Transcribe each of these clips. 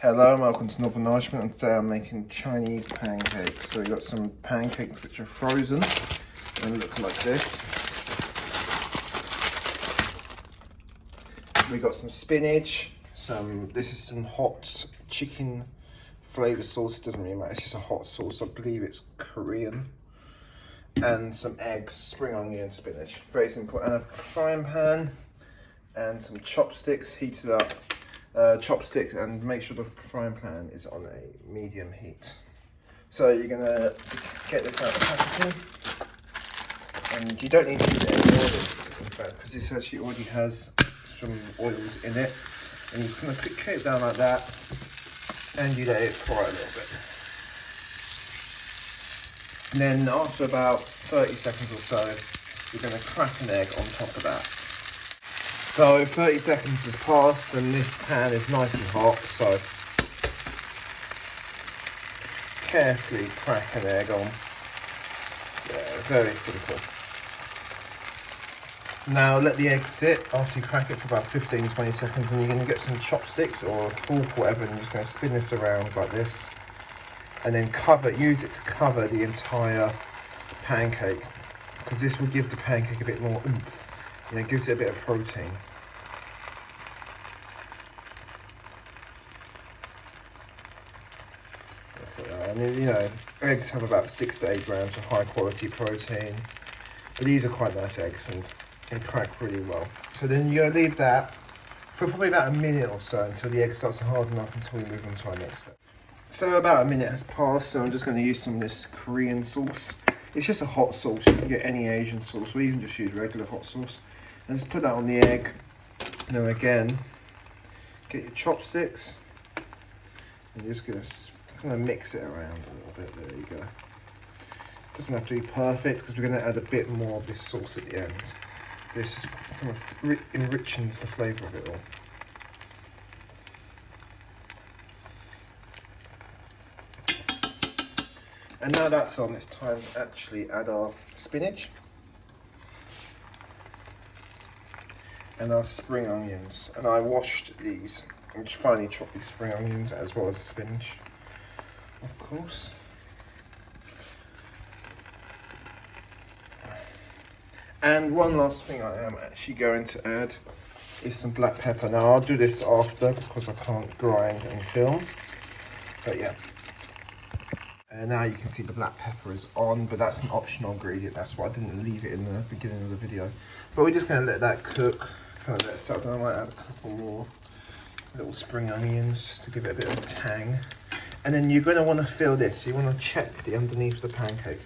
Hello and welcome to Northern Nourishment, and today I'm making Chinese pancakes. So we've got some pancakes which are frozen and look like this. We've got some spinach, this is some hot chicken flavour sauce. It doesn't really matter, it's just a hot sauce, I believe it's Korean. And some eggs, spring onion, spinach, very simple. And a frying pan and some chopsticks heated up. Chopstick, and make sure the frying pan is on a medium heat. So you're gonna get this out of the packaging, and you don't need to use any oil in fact, because this actually already has some oils in it. And you're just gonna cook it down like that, and you let it fry a little bit. And then after about 30 seconds or so, you're gonna crack an egg on top of that. So 30 seconds has passed and this pan is nice and hot, so carefully crack an egg on. Yeah, very simple. Now let the egg sit after you crack it for about 15-20 seconds, and you're going to get some chopsticks or a fork or whatever, and you're just going to spin this around like this. And then use it to cover the entire pancake, because this will give the pancake a bit more oomph. You know, it gives it a bit of protein. And you know, eggs have about 6 to 8 grams of high quality protein, but these are quite nice eggs and they crack really well. So then you're gonna leave that for probably about a minute or so until the egg starts to harden up, until we move on to our next step. So about a minute has passed, so I'm just going to use some of this Korean sauce. It's just a hot sauce, you can get any Asian sauce, or even just use regular hot sauce. And just put that on the egg. And then again, get your chopsticks, and you're just gonna mix it around a little bit. There you go. Doesn't have to be perfect, because we're gonna add a bit more of this sauce at the end. This is kind of enriches the flavour of it all. And now that's on, it's time to actually add our spinach and our spring onions. And I washed these and finely chopped these spring onions as well as the spinach, of course. And one last thing I am actually going to add is some black pepper. Now I'll do this after because I can't grind and film, but yeah. And now you can see the black pepper is on, but that's an optional ingredient. That's why I didn't leave it in the beginning of the video. But we're just going to let that cook, kind of let it settle down. I might add a couple more little spring onions just to give it a bit of a tang. And then you're going to want to fill this. You want to check the underneath of the pancake.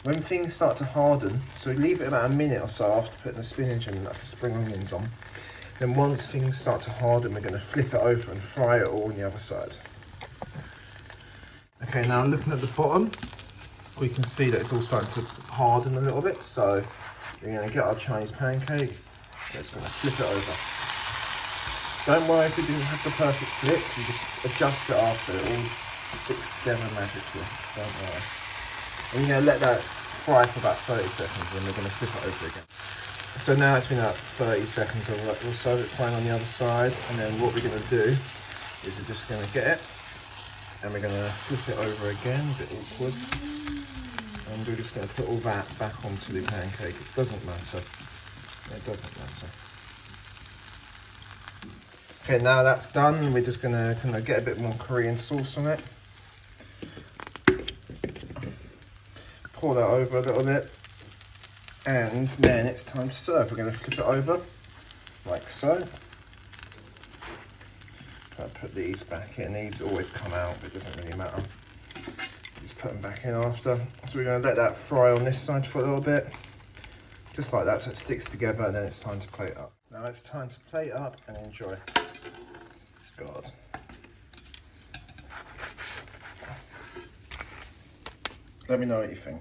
When things start to harden, so leave it about a minute or so after putting the spinach and the spring onions on. Then once things start to harden, we're going to flip it over and fry it all on the other side. Okay, now looking at the bottom, we can see that it's all starting to harden a little bit. So we're going to get our Chinese pancake. It's going to flip it over. Don't worry if it didn't have the perfect flip. You just adjust it after. It all sticks together magically. Don't worry. And you're going to let that fry for about 30 seconds, and then we're going to flip it over again. So now it's been about 30 seconds or so. It's frying on the other side, and then what we're going to do is we're just going to get it, and we're going to flip it over again, a bit awkward. And we're just going to put all that back onto the pancake. It doesn't matter. It doesn't matter. Okay, now that's done. We're just going to kind of get a bit more Korean sauce on it. Pour that over a little bit. And then it's time to serve. We're going to flip it over, like so. I'll put these back in. These always come out, but it doesn't really matter. Just put them back in after. So we're going to let that fry on this side for a little bit. Just like that, so it sticks together, and then it's time to plate up. Now it's time to plate up and enjoy. God. Let me know what you think.